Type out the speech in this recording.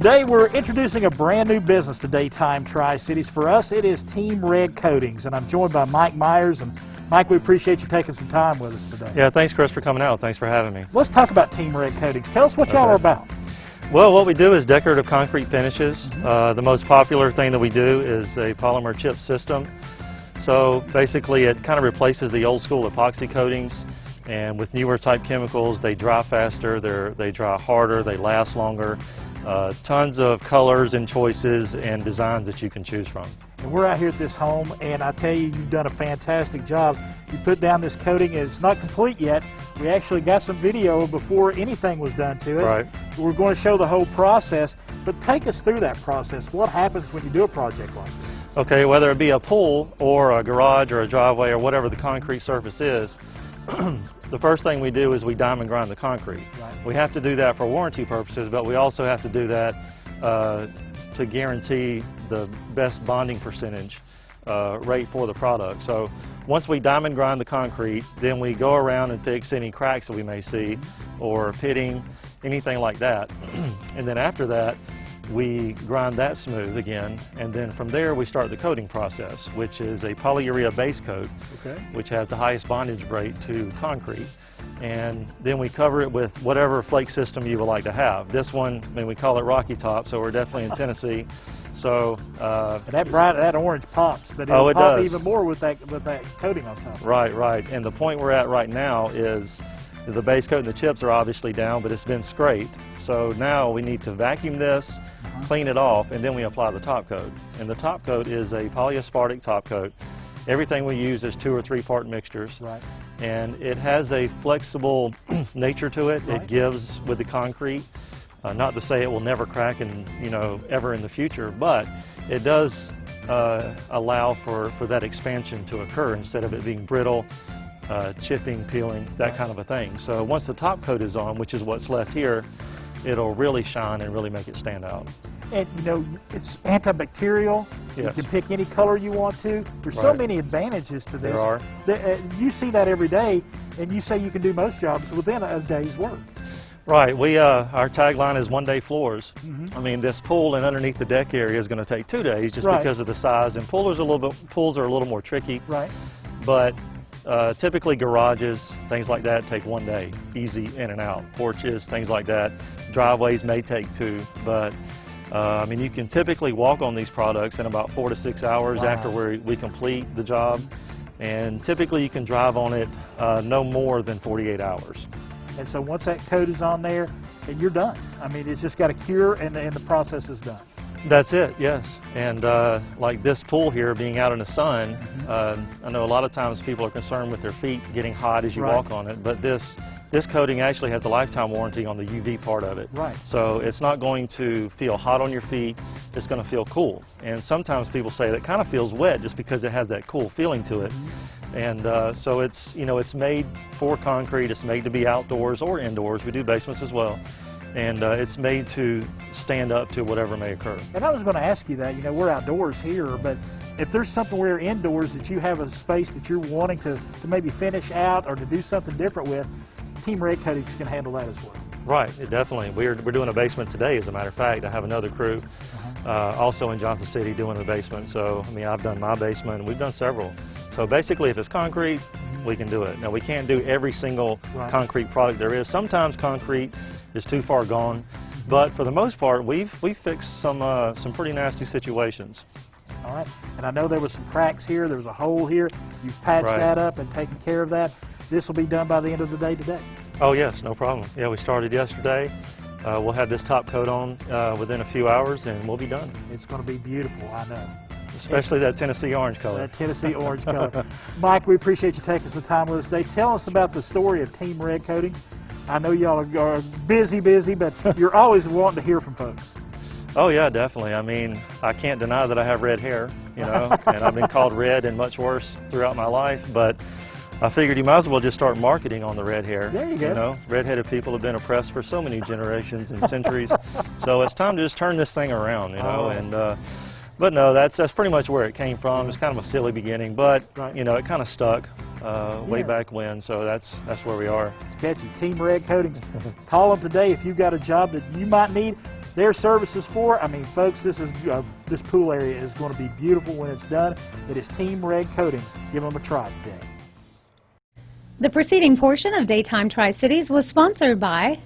Today we're introducing a brand new business to Daytime Tri-Cities. For us, it is Team Red Coatings, and I'm joined by Mike Myers. And Mike, we appreciate you taking some time with us today. Yeah, thanks, Chris, for coming out. Thanks for having me. Let's talk about Team Red Coatings. Tell us what y'all are about. Well, what we do is decorative concrete finishes. The most popular thing that we do is a polymer chip system. So basically it kind of replaces the old school epoxy coatings, and with newer type chemicals they dry faster, they dry harder, they last longer. Tons of colors and choices and designs that you can choose from. And we're out here at this home, and I tell you, you've done a fantastic job. You put down this coating, and it's not complete yet. We actually got some video before anything was done to it. Right. We're going to show the whole process, but take us through that process. What happens when you do a project like this? Okay, whether it be a pool or a garage or a driveway or whatever the concrete surface is, the first thing we do is we diamond grind the concrete. Right. We have to do that for warranty purposes, but we also have to do that to guarantee the best bonding percentage rate for the product. So once we diamond grind the concrete, then we go around and fix any cracks that we may see or pitting, anything like that. And then after that, we grind that smooth again, and then from there we start the coating process, which is a polyurea base coat, which has the highest bondage rate to concrete. And then we cover it with whatever flake system you would like to have. This one, I mean, we call it Rocky Top, so we're definitely in Tennessee. So that orange pops, but it'll pop even more with that coating on top. Right, right. And the point we're at right now is the base coat and the chips are obviously down, but it's been scraped. So now we need to vacuum this, clean it off, and then we apply the top coat. And the top coat is a polyaspartic top coat. Everything we use is 2 or 3 part mixtures. Right. And it has a flexible nature to it. Right. It gives with the concrete. Not to say it will never crack and ever in the future, but it does allow for that expansion to occur instead of it being brittle, chipping, peeling, that kind of a thing. So once the top coat is on, which is what's left here, it'll really shine and really make it stand out. And it's antibacterial. Yes. You can pick any color you want to. There's so many advantages to this. There are. You see that every day, and you say you can do most jobs within a day's work. Right. Our tagline is 1 day floors. I mean, this pool and underneath the deck area is going to take 2 days just because of the size, and pools are a little more tricky. Right. But typically garages, things like that, take 1 day, easy in and out. Porches, things like that. Driveways may take 2, but I mean, you can typically walk on these products in about 4 to 6 hours after we complete the job, and typically you can drive on it no more than 48 hours. And so once that coat is on there, and you're done. I mean, it's just got to cure, and the process is done. That's it, yes. And like this pool here being out in the sun, I know a lot of times people are concerned with their feet getting hot as you walk on it, but this coating actually has a lifetime warranty on the UV part of it. Right. So it's not going to feel hot on your feet, it's going to feel cool. And sometimes people say that kind of feels wet just because it has that cool feeling to it. And so it's made for concrete, it's made to be outdoors or indoors. We do basements as well. And it's made to stand up to whatever may occur. And I was going to ask you that, we're outdoors here, but if there's somewhere indoors that you have a space that you're wanting to maybe finish out or to do something different with, Team Red Coatings can handle that as well. Right, definitely. We're doing a basement today, as a matter of fact. I have another crew also in Johnson City doing the basement. So, I mean, I've done my basement, and we've done several. So basically, if it's concrete, we can do it. Now, we can't do every single concrete product there is. Sometimes concrete is too far gone, but for the most part, we've fixed some pretty nasty situations. All right, and I know there was some cracks here, there was a hole here. You've patched that up and taken care of that. This will be done by the end of the day today. Oh yes, no problem. Yeah, we started yesterday. We'll have this top coat on within a few hours, and we'll be done. It's going to be beautiful, I know. Especially that Tennessee orange color. That Tennessee orange color. Mike, we appreciate you taking some time with us today. Tell us about the story of Team Red Coatings. I know y'all are busy, but you're always wanting to hear from folks. Oh yeah, definitely. I mean, I can't deny that I have red hair, and I've been called red and much worse throughout my life, but I figured you might as well just start marketing on the red hair. There you go. Redheaded people have been oppressed for so many generations and centuries, so it's time to just turn this thing around, and but no, that's pretty much where it came from. It's kind of a silly beginning, but it kind of stuck way back when, so that's where we are. It's catchy. Team Red Coatings. Call them today if you've got a job that you might need. their services for. I mean, folks, this pool area is going to be beautiful when it's done. It is Team Red Coatings. Give them a try today. The preceding portion of Daytime Tri-Cities was sponsored by